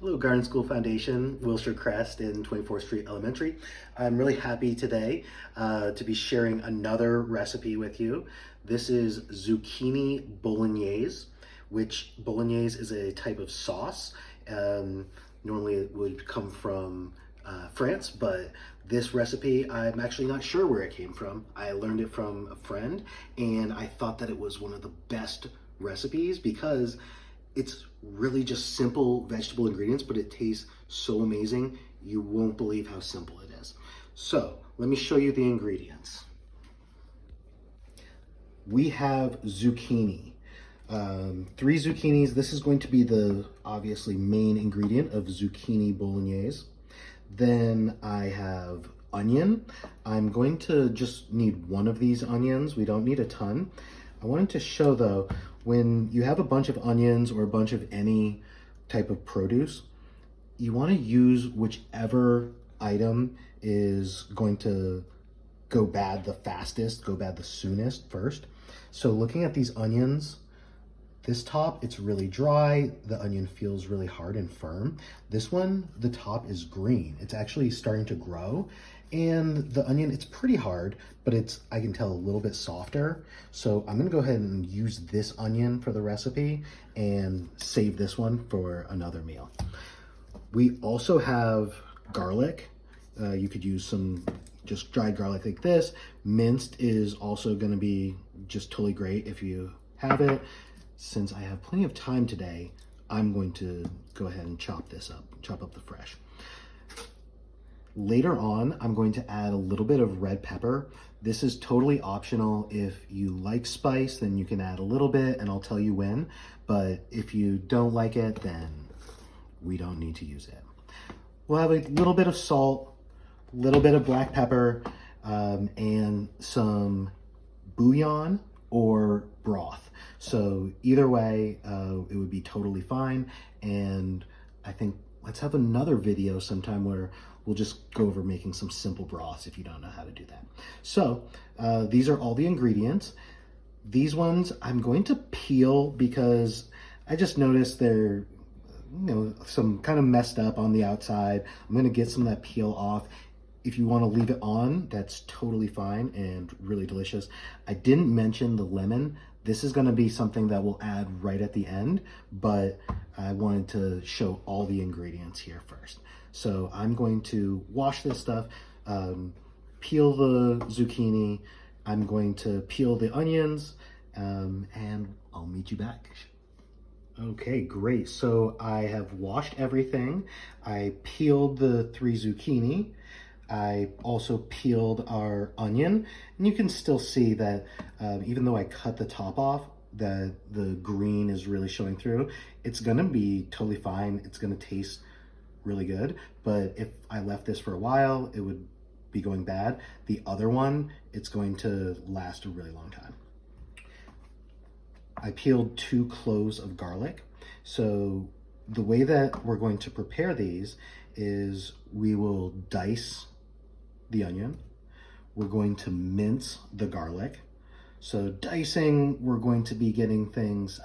Hello, Garden School Foundation, Wilshire Crest in 24th Street Elementary. I'm really happy today to be sharing another recipe with you. This is zucchini bolognese, which bolognese is a type of sauce. Normally it would come from France, but this recipe, I'm actually not sure where it came from. I learned it from a friend, and I thought that it was one of the best recipes because it's really just simple vegetable ingredients, but it tastes so amazing. You won't believe how simple it is. So let me show you the ingredients. We have zucchini, 3 zucchinis. This is going to be the obviously main ingredient of zucchini bolognese. Then I have onion. I'm going to just need one of these onions. We don't need a ton. I wanted to show though, when you have a bunch of onions or a bunch of any type of produce, you want to use whichever item is going to go bad the fastest, go bad the soonest first. So looking at these onions, this top, it's really dry. The onion feels really hard and firm. This one, the top is green. It's actually starting to grow. And the onion, it's pretty hard, but it's, I can tell, a little bit softer. So I'm gonna go ahead and use this onion for the recipe and save this one for another meal. We also have garlic. You could use some just dried garlic like this. Minced is also gonna be just totally great if you have it. Since I have plenty of time today, I'm going to go ahead and chop up the fresh. Later on, I'm going to add a little bit of red pepper. This is totally optional. If you like spice, then you can add a little bit, and I'll tell you when. But if you don't like it, then we don't need to use it. We'll have a little bit of salt, a little bit of black pepper, and some bouillon or broth. So either way, it would be totally fine. And I think let's have another video sometime where we'll just go over making some simple broths if you don't know how to do that. So these are all the ingredients. These ones I'm going to peel because I just noticed they're some kind of messed up on the outside. I'm gonna get some of that peel off. If you want to leave it on, that's totally fine and really delicious. I didn't mention the lemon. This is going to be something that we'll add right at the end, but I wanted to show all the ingredients here first. So I'm going to wash this stuff, peel the zucchini. I'm going to peel the onions, and I'll meet you back. Okay, great. So I have washed everything. I peeled the 3 zucchini. I also peeled our onion, and you can still see that even though I cut the top off, that the green is really showing through. It's gonna be totally fine. It's gonna taste really good, but if I left this for a while, it would be going bad. The other one, it's going to last a really long time. I peeled 2 cloves of garlic. So the way that we're going to prepare these is we will dice the onion. We're going to mince the garlic. So dicing, we're going to be getting things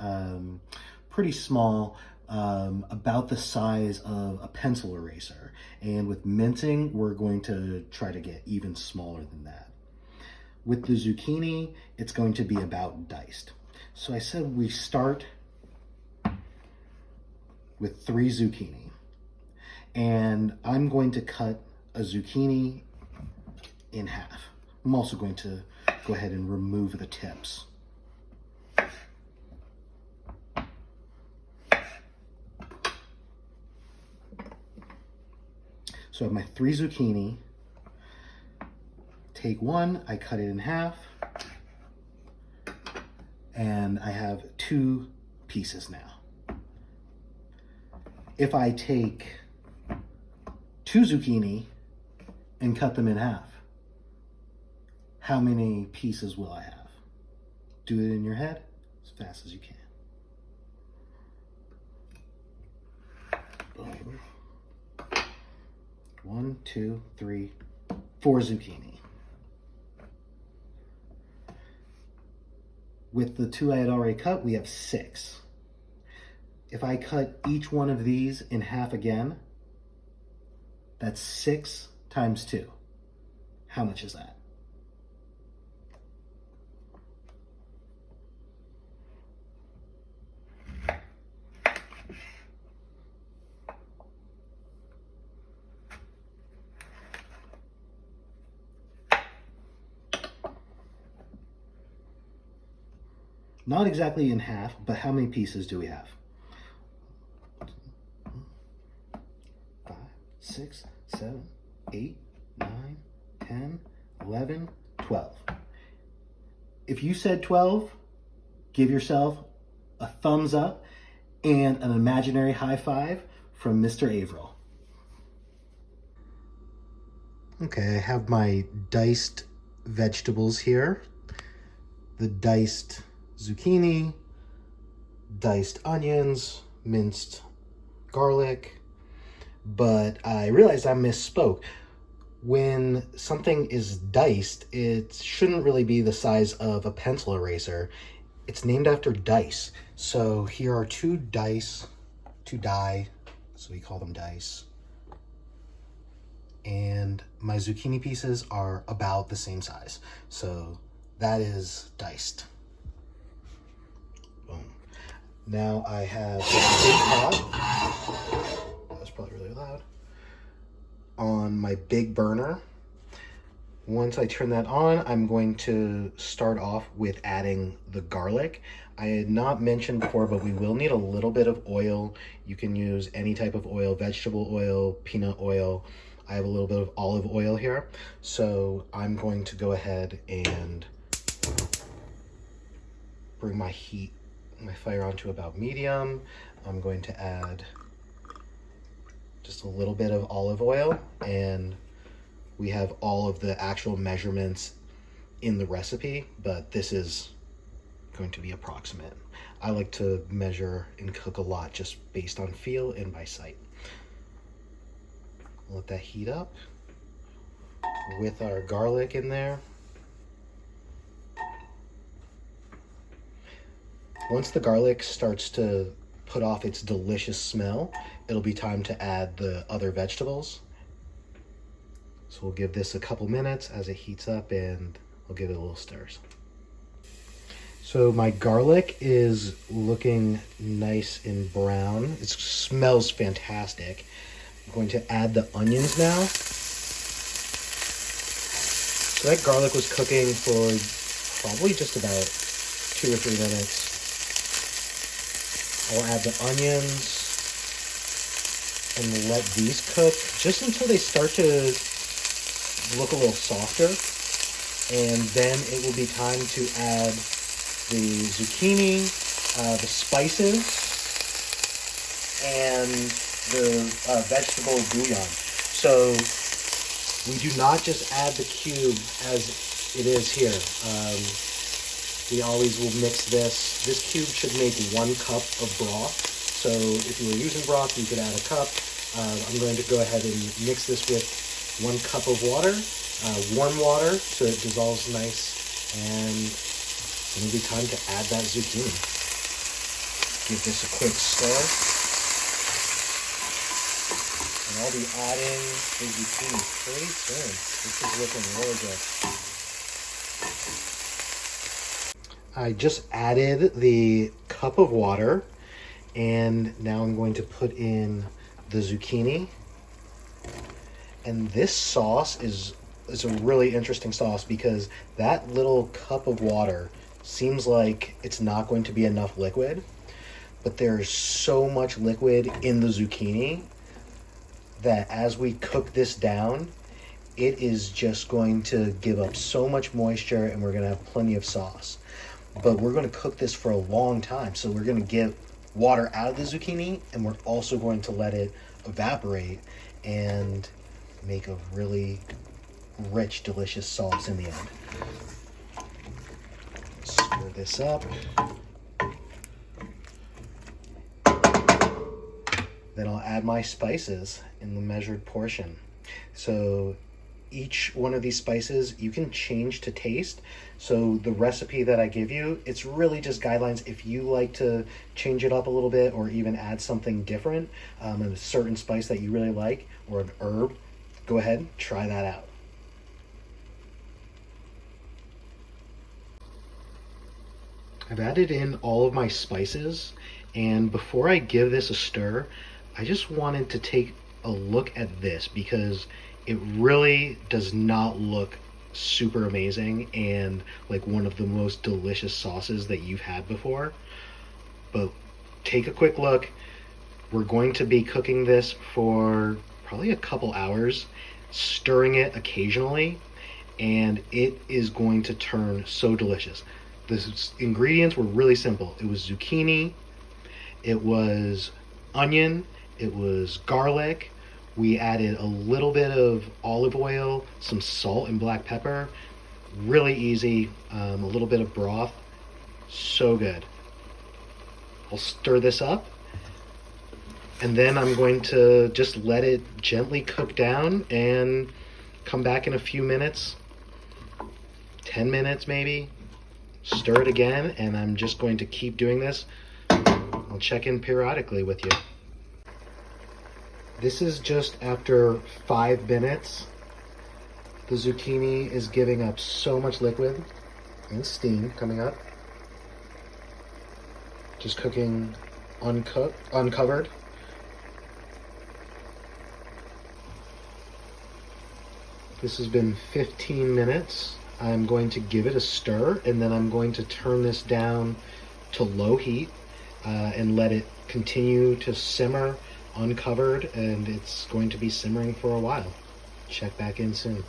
pretty small, about the size of a pencil eraser. And with mincing, we're going to try to get even smaller than that. With the zucchini, it's going to be about diced. So I said we start with 3 zucchini. And I'm going to cut a zucchini in half. I'm also going to go ahead and remove the tips. So I have my 3 zucchini. Take one, I cut it in half, and I have 2 pieces now. If I take 2 zucchini and cut them in half, how many pieces will I have? Do it in your head as fast as you can. Boom. 1, 2, 3, 4 zucchini. With the 2 I had already cut, we have 6. If I cut each one of these in half again, that's 6 times 2. How much is that? Not exactly in half, but how many pieces do we have? 5, 6, 7, 8, 9, 10, 11, 12. If you said 12, give yourself a thumbs up and an imaginary high five from Mr. Averill. Okay, I have my diced vegetables here. The diced zucchini, diced onions, minced garlic, but I realized I misspoke. When something is diced, it shouldn't really be the size of a pencil eraser. It's named after dice. So here are 2 dice, 2 die, so we call them dice. And my zucchini pieces are about the same size. So that is diced. Boom. Now I have a big pot. That was probably really loud. On my big burner. Once I turn that on, I'm going to start off with adding the garlic. I had not mentioned before, but we will need a little bit of oil. You can use any type of oil, vegetable oil, peanut oil. I have a little bit of olive oil here. So I'm going to go ahead and bring my fire on to about medium. I'm going to add just a little bit of olive oil, and we have all of the actual measurements in the recipe, but this is going to be approximate. I like to measure and cook a lot just based on feel and by sight. Let that heat up with our garlic in there. Once the garlic starts to put off its delicious smell, it'll be time to add the other vegetables. So we'll give this a couple minutes as it heats up, and we'll give it a little stirs. So my garlic is looking nice and brown. It smells fantastic. I'm going to add the onions now. So that garlic was cooking for probably just about 2 or 3 minutes. I'll add the onions and let these cook just until they start to look a little softer. And then it will be time to add the zucchini, the spices, and the vegetable bouillon. So we do not just add the cube as it is here. We always will mix this. This cube should make 1 cup of broth. So if you were using broth, you could add a cup. I'm going to go ahead and mix this with 1 cup of water, warm water, so it dissolves nice, and it'll be time to add that zucchini. Give this a quick stir. And I'll be adding the zucchini pretty soon. This is looking really good. I just added the cup of water, and now I'm going to put in the zucchini. And this sauce is a really interesting sauce because that little cup of water seems like it's not going to be enough liquid, but there's so much liquid in the zucchini that as we cook this down, it is just going to give up so much moisture, and we're going to have plenty of sauce. But we're going to cook this for a long time, so we're going to get water out of the zucchini, and we're also going to let it evaporate and make a really rich, delicious sauce in the end. Stir this up. Then I'll add my spices in the measured portion. So each one of these spices you can change to taste. So the recipe that I give you, it's really just guidelines. If you like to change it up a little bit or even add something different, a certain spice that you really like or an herb, go ahead, try that out. I've added in all of my spices, and before I give this a stir, I just wanted to take a look at this because it really does not look super amazing and like one of the most delicious sauces that you've had before. But take a quick look. We're going to be cooking this for probably a couple hours, stirring it occasionally, and it is going to turn so delicious. The ingredients were really simple. It was zucchini, it was onion, it was garlic. We added a little bit of olive oil, some salt and black pepper. Really easy. A little bit of broth. So good. I'll stir this up, and then I'm going to just let it gently cook down and come back in a few minutes, 10 minutes maybe. Stir it again, and I'm just going to keep doing this. I'll check in periodically with you. This is just after 5 minutes. The zucchini is giving up so much liquid and steam coming up. Just cooking uncovered. This has been 15 minutes. I'm going to give it a stir, and then I'm going to turn this down to low heat and let it continue to simmer uncovered, and it's going to be simmering for a while. Check back in soon.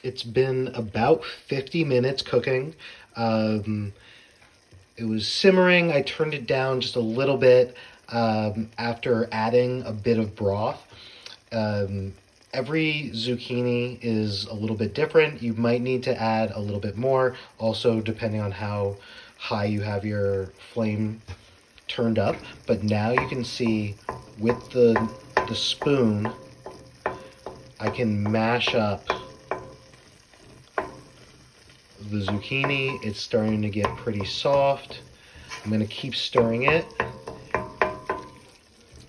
It's been about 50 minutes cooking. It was simmering. I turned it down just a little bit after adding a bit of broth. Every zucchini is a little bit different. You might need to add a little bit more, also depending on how high you have your flame turned up. But now you can see with the spoon, I can mash up the zucchini. It's starting to get pretty soft. I'm going to keep stirring it,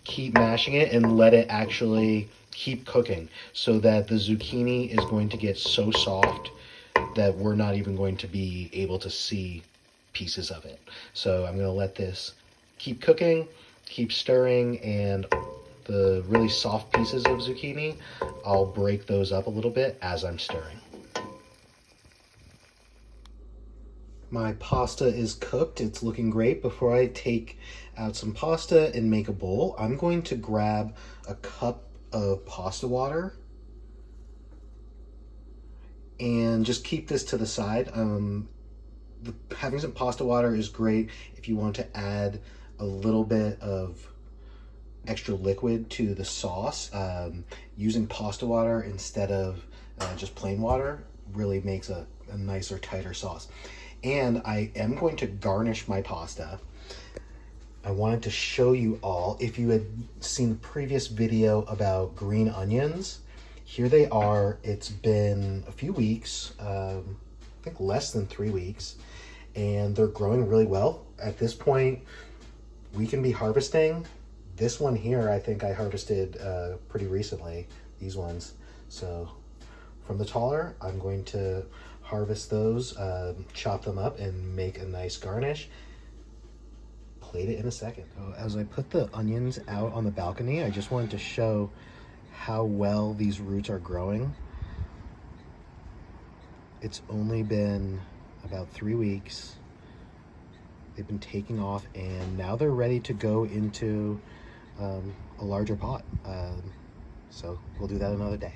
keep mashing it, and let it actually keep cooking so that the zucchini is going to get so soft that we're not even going to be able to see pieces of it. So I'm going to let this keep cooking, keep stirring, and the really soft pieces of zucchini, I'll break those up a little bit as I'm stirring. My pasta is cooked. It's looking great. Before I take out some pasta and make a bowl, I'm going to grab a cup of pasta water and just keep this to the side. Having some pasta water is great if you want to add a little bit of extra liquid to the sauce. Using pasta water instead of just plain water really makes a nicer, tighter sauce. And I am going to garnish my pasta. I wanted to show you all, if you had seen the previous video about green onions, here they are. It's been a few weeks, I think less than 3 weeks, and they're growing really well. At this point, we can be harvesting. This one here, I think I harvested pretty recently, these ones. So from the taller, I'm going to harvest those, chop them up, and make a nice garnish. Plate it in a second. So as I put the onions out on the balcony, I just wanted to show how well these roots are growing. It's only been about 3 weeks. They've been taking off, and now they're ready to go into a larger pot. So we'll do that another day.